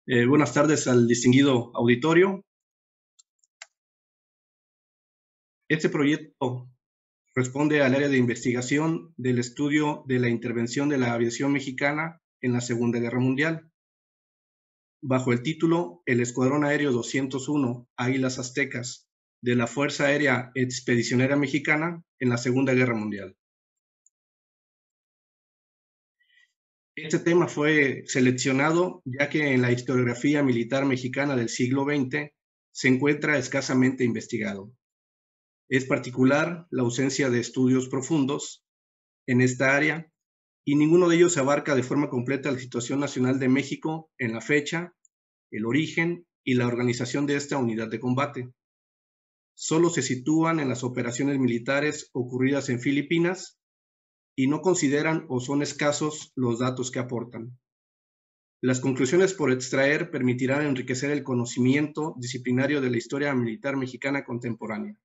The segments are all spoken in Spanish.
Buenas tardes al distinguido auditorio. Este proyecto responde al área de investigación del estudio de la intervención de la aviación mexicana en la Segunda Guerra Mundial, bajo el título El Escuadrón Aéreo 201 Águilas Aztecas de la Fuerza Aérea Expedicionaria Mexicana en la Segunda Guerra Mundial. Este tema fue seleccionado ya que en la historiografía militar mexicana del siglo XX se encuentra escasamente investigado. Es particular la ausencia de estudios profundos en esta área y ninguno de ellos abarca de forma completa la situación nacional de México en la fecha, el origen y la organización de esta unidad de combate. Solo se sitúan en las operaciones militares ocurridas en Filipinas y no consideran o son escasos los datos que aportan. Las conclusiones por extraer permitirán enriquecer el conocimiento disciplinario de la historia militar mexicana contemporánea.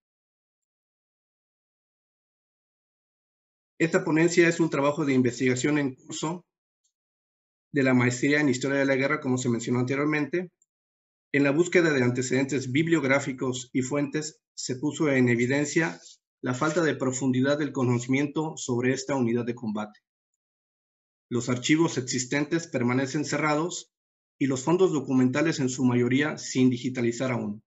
Esta ponencia es un trabajo de investigación en curso de la maestría en Historia de la Guerra, como se mencionó anteriormente. En la búsqueda de antecedentes bibliográficos y fuentes se puso en evidencia la falta de profundidad del conocimiento sobre esta unidad de combate. Los archivos existentes permanecen cerrados y los fondos documentales en su mayoría sin digitalizar aún.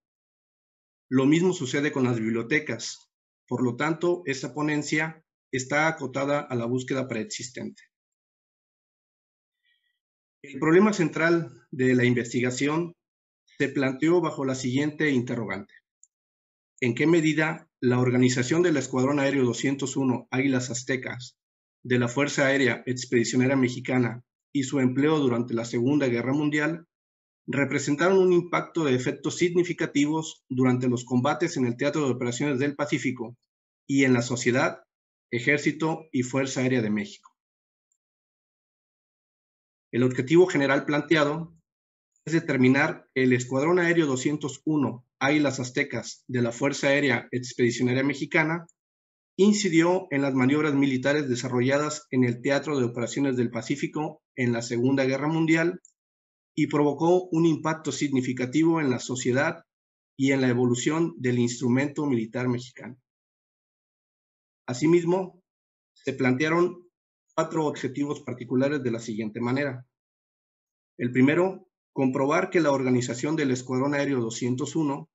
Lo mismo sucede con las bibliotecas. Por lo tanto, esta ponencia está acotada a la búsqueda preexistente. El problema central de la investigación se planteó bajo la siguiente interrogante: ¿en qué medida la organización del Escuadrón Aéreo 201 Águilas Aztecas de la Fuerza Aérea Expedicionaria Mexicana y su empleo durante la Segunda Guerra Mundial representaron un impacto de efectos significativos durante los combates en el Teatro de Operaciones del Pacífico y en la sociedad, Ejército y Fuerza Aérea de México? El objetivo general planteado es determinar el Escuadrón Aéreo 201 Águilas Aztecas de la Fuerza Aérea Expedicionaria Mexicana incidió en las maniobras militares desarrolladas en el Teatro de Operaciones del Pacífico en la Segunda Guerra Mundial y provocó un impacto significativo en la sociedad y en la evolución del instrumento militar mexicano. Asimismo, se plantearon 4 objetivos particulares de la siguiente manera. El primero, comprobar que la organización del Escuadrón Aéreo 201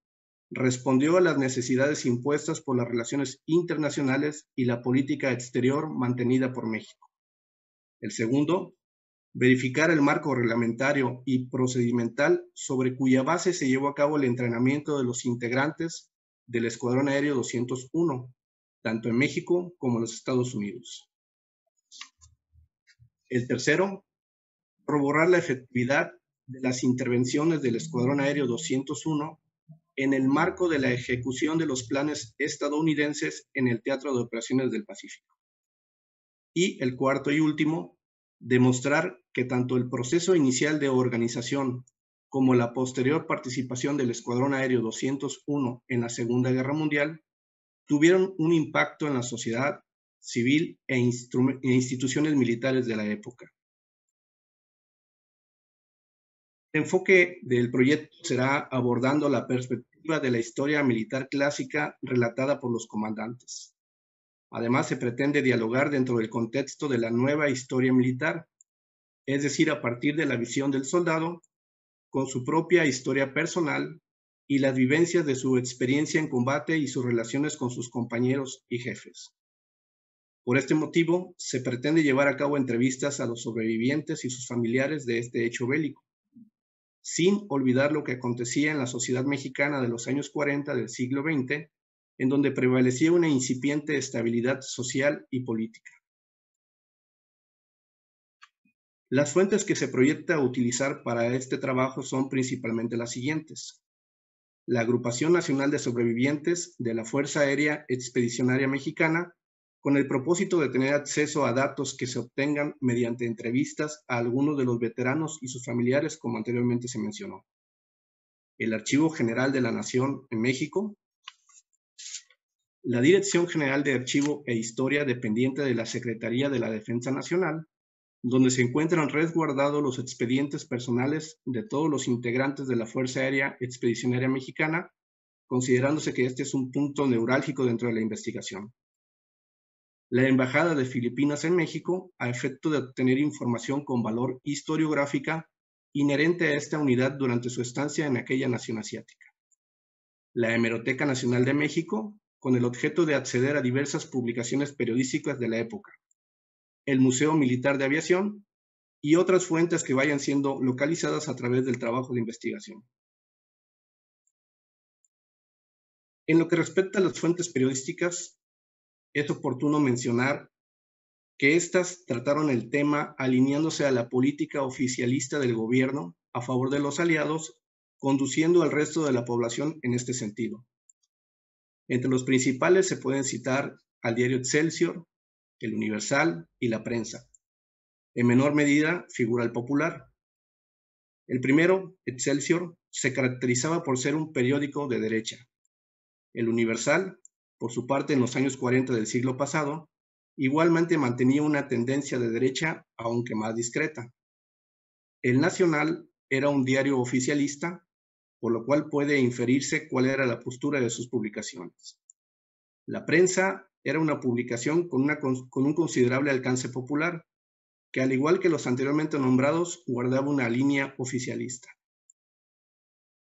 respondió a las necesidades impuestas por las relaciones internacionales y la política exterior mantenida por México. El segundo, verificar el marco reglamentario y procedimental sobre cuya base se llevó a cabo el entrenamiento de los integrantes del Escuadrón Aéreo 201, tanto en México como en los Estados Unidos. El tercero, corroborar la efectividad de las intervenciones del Escuadrón Aéreo 201 en el marco de la ejecución de los planes estadounidenses en el Teatro de Operaciones del Pacífico. Y el cuarto y último, demostrar que tanto el proceso inicial de organización como la posterior participación del Escuadrón Aéreo 201 en la Segunda Guerra Mundial tuvieron un impacto en la sociedad civil e instituciones militares de la época. El enfoque del proyecto será abordando la perspectiva de la historia militar clásica relatada por los comandantes. Además, se pretende dialogar dentro del contexto de la nueva historia militar, es decir, a partir de la visión del soldado, con su propia historia personal y las vivencias de su experiencia en combate y sus relaciones con sus compañeros y jefes. Por este motivo, se pretende llevar a cabo entrevistas a los sobrevivientes y sus familiares de este hecho bélico, sin olvidar lo que acontecía en la sociedad mexicana de los años 40 del siglo XX, en donde prevalecía una incipiente estabilidad social y política. Las fuentes que se proyecta utilizar para este trabajo son principalmente las siguientes: la Agrupación Nacional de Sobrevivientes de la Fuerza Aérea Expedicionaria Mexicana, con el propósito de tener acceso a datos que se obtengan mediante entrevistas a algunos de los veteranos y sus familiares, como anteriormente se mencionó. El Archivo General de la Nación en México, la Dirección General de Archivo e Historia dependiente de la Secretaría de la Defensa Nacional, donde se encuentran resguardados los expedientes personales de todos los integrantes de la Fuerza Aérea Expedicionaria Mexicana, considerándose que este es un punto neurálgico dentro de la investigación. La Embajada de Filipinas en México, a efecto de obtener información con valor historiográfica inherente a esta unidad durante su estancia en aquella nación asiática. La Hemeroteca Nacional de México, con el objeto de acceder a diversas publicaciones periodísticas de la época. El Museo Militar de Aviación y otras fuentes que vayan siendo localizadas a través del trabajo de investigación. En lo que respecta a las fuentes periodísticas, es oportuno mencionar que éstas trataron el tema alineándose a la política oficialista del gobierno a favor de los aliados, conduciendo al resto de la población en este sentido. Entre los principales se pueden citar al diario Excelsior, el Universal y la Prensa. En menor medida figura el Popular. El primero, Excelsior, se caracterizaba por ser un periódico de derecha. El Universal, por su parte, en los años 40 del siglo pasado, igualmente mantenía una tendencia de derecha, aunque más discreta. El Nacional era un diario oficialista, por lo cual puede inferirse cuál era la postura de sus publicaciones. La Prensa era una publicación con un considerable alcance popular, que al igual que los anteriormente nombrados, guardaba una línea oficialista.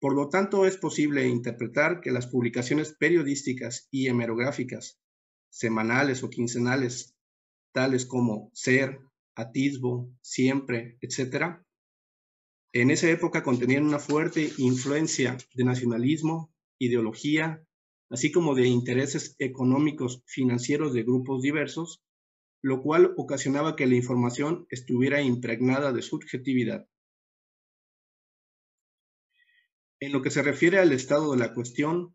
Por lo tanto, es posible interpretar que las publicaciones periodísticas y hemerográficas, semanales o quincenales, tales como Ser, Atisbo, Siempre, etc., en esa época contenían una fuerte influencia de nacionalismo, ideología, así como de intereses económicos financieros de grupos diversos, lo cual ocasionaba que la información estuviera impregnada de subjetividad. En lo que se refiere al estado de la cuestión,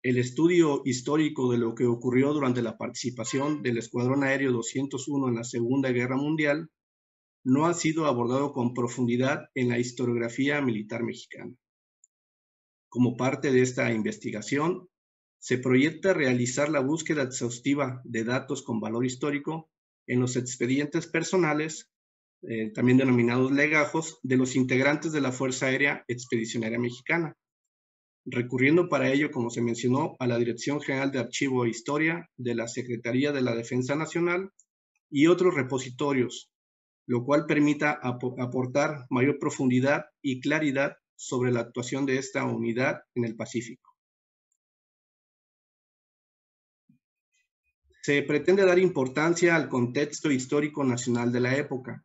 el estudio histórico de lo que ocurrió durante la participación del Escuadrón Aéreo 201 en la Segunda Guerra Mundial no ha sido abordado con profundidad en la historiografía militar mexicana. Como parte de esta investigación, se proyecta realizar la búsqueda exhaustiva de datos con valor histórico en los expedientes personales, también denominados legajos, de los integrantes de la Fuerza Aérea Expedicionaria Mexicana, recurriendo para ello, como se mencionó, a la Dirección General de Archivo e Historia de la Secretaría de la Defensa Nacional y otros repositorios, lo cual permita aportar mayor profundidad y claridad sobre la actuación de esta unidad en el Pacífico. Se pretende dar importancia al contexto histórico nacional de la época,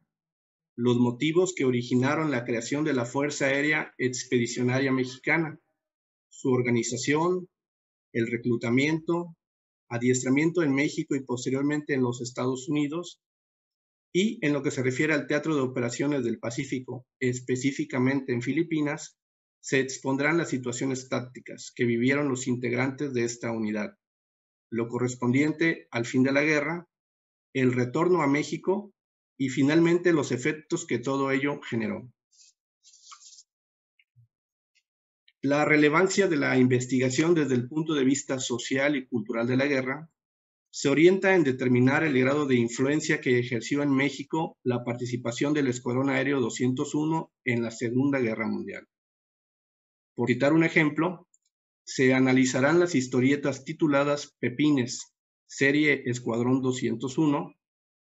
los motivos que originaron la creación de la Fuerza Aérea Expedicionaria Mexicana, su organización, el reclutamiento, adiestramiento en México y posteriormente en los Estados Unidos, y en lo que se refiere al Teatro de Operaciones del Pacífico, específicamente en Filipinas, se expondrán las situaciones tácticas que vivieron los integrantes de esta unidad, lo correspondiente al fin de la guerra, el retorno a México y finalmente los efectos que todo ello generó. La relevancia de la investigación desde el punto de vista social y cultural de la guerra se orienta en determinar el grado de influencia que ejerció en México la participación del Escuadrón Aéreo 201 en la Segunda Guerra Mundial. Por citar un ejemplo, se analizarán las historietas tituladas Pepines, serie Escuadrón 201,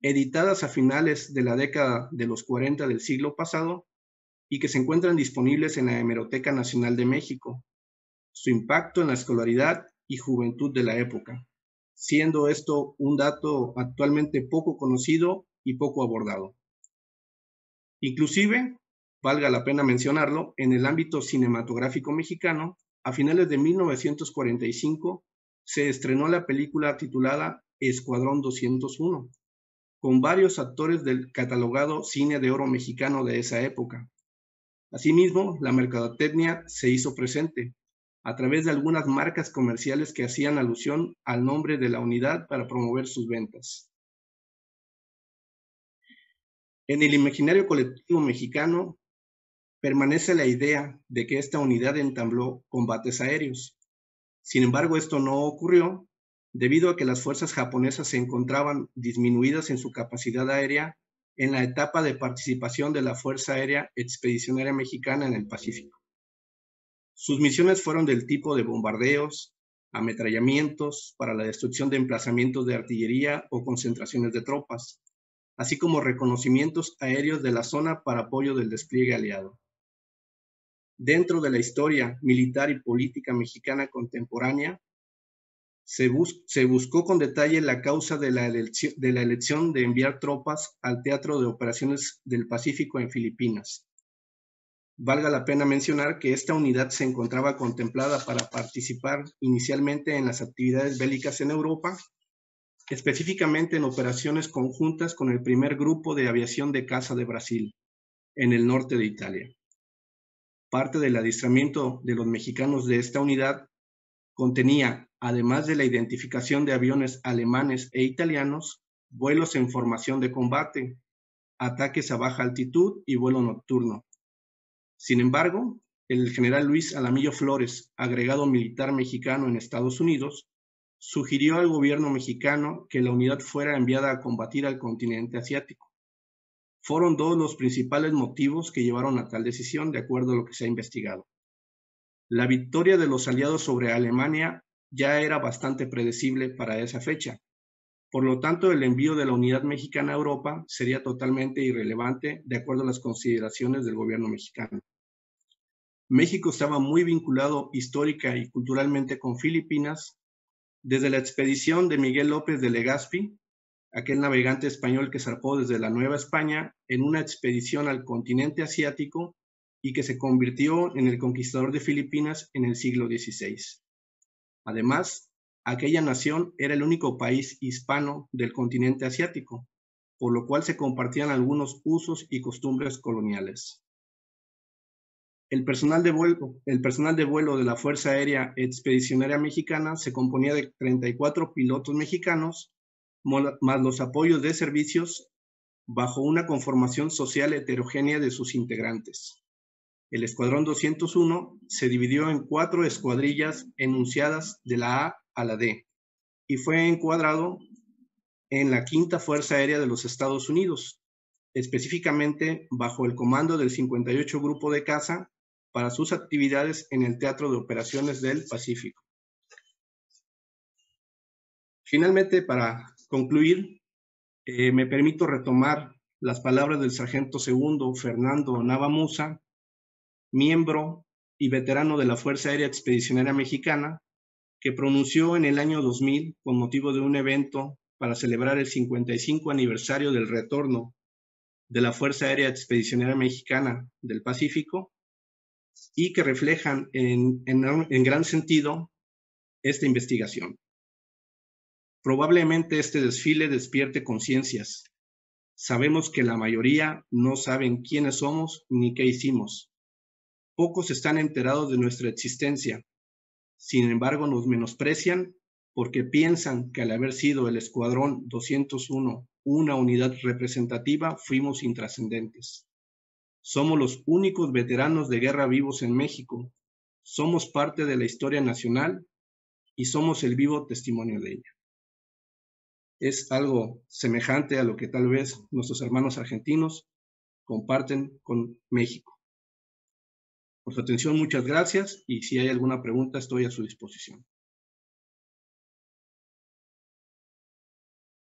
editadas a finales de la década de los 40 del siglo pasado y que se encuentran disponibles en la Hemeroteca Nacional de México, su impacto en la escolaridad y juventud de la época, siendo esto un dato actualmente poco conocido y poco abordado. Inclusive, valga la pena mencionarlo, en el ámbito cinematográfico mexicano, a finales de 1945 se estrenó la película titulada Escuadrón 201, con varios actores del catalogado cine de oro mexicano de esa época. Asimismo, la mercadotecnia se hizo presente a través de algunas marcas comerciales que hacían alusión al nombre de la unidad para promover sus ventas. En el imaginario colectivo mexicano permanece la idea de que esta unidad entabló combates aéreos. Sin embargo, esto no ocurrió debido a que las fuerzas japonesas se encontraban disminuidas en su capacidad aérea en la etapa de participación de la Fuerza Aérea Expedicionaria Mexicana en el Pacífico. Sus misiones fueron del tipo de bombardeos, ametrallamientos para la destrucción de emplazamientos de artillería o concentraciones de tropas, así como reconocimientos aéreos de la zona para apoyo del despliegue aliado. Dentro de la historia militar y política mexicana contemporánea, se buscó con detalle la causa de la elección de enviar tropas al Teatro de Operaciones del Pacífico en Filipinas. Valga la pena mencionar que esta unidad se encontraba contemplada para participar inicialmente en las actividades bélicas en Europa, específicamente en operaciones conjuntas con el primer grupo de aviación de caza de Brasil, en el norte de Italia. Parte del adiestramiento de los mexicanos de esta unidad contenía, además de la identificación de aviones alemanes e italianos, vuelos en formación de combate, ataques a baja altitud y vuelo nocturno. Sin embargo, el general Luis Alamillo Flores, agregado militar mexicano en Estados Unidos, sugirió al gobierno mexicano que la unidad fuera enviada a combatir al continente asiático. Fueron dos los principales motivos que llevaron a tal decisión, de acuerdo a lo que se ha investigado. La victoria de los aliados sobre Alemania ya era bastante predecible para esa fecha. Por lo tanto, el envío de la unidad mexicana a Europa sería totalmente irrelevante de acuerdo a las consideraciones del gobierno mexicano. México estaba muy vinculado histórica y culturalmente con Filipinas desde la expedición de Miguel López de Legazpi, aquel navegante español que zarpó desde la Nueva España en una expedición al continente asiático y que se convirtió en el conquistador de Filipinas en el siglo XVI. Además, aquella nación era el único país hispano del continente asiático, por lo cual se compartían algunos usos y costumbres coloniales. El personal de vuelo de la Fuerza Aérea Expedicionaria Mexicana se componía de 34 pilotos mexicanos, más los apoyos de servicios, bajo una conformación social heterogénea de sus integrantes. El Escuadrón 201 se dividió en 4 escuadrillas enunciadas de la A a la D y fue encuadrado en la Quinta Fuerza Aérea de los Estados Unidos, específicamente bajo el comando del 58 Grupo de Caza para sus actividades en el Teatro de Operaciones del Pacífico. Finalmente, para concluir, me permito retomar las palabras del sargento segundo Fernando Nava Musa, miembro y veterano de la Fuerza Aérea Expedicionaria Mexicana, que pronunció en el año 2000 con motivo de un evento para celebrar el 55 aniversario del retorno de la Fuerza Aérea Expedicionaria Mexicana del Pacífico y que reflejan en gran sentido esta investigación. Probablemente este desfile despierte conciencias. Sabemos que la mayoría no saben quiénes somos ni qué hicimos. Pocos están enterados de nuestra existencia. Sin embargo, nos menosprecian porque piensan que al haber sido el Escuadrón 201 una unidad representativa, fuimos intrascendentes. Somos los únicos veteranos de guerra vivos en México. Somos parte de la historia nacional y somos el vivo testimonio de ella. Es algo semejante a lo que tal vez nuestros hermanos argentinos comparten con México. Por su atención, muchas gracias, y si hay alguna pregunta, estoy a su disposición.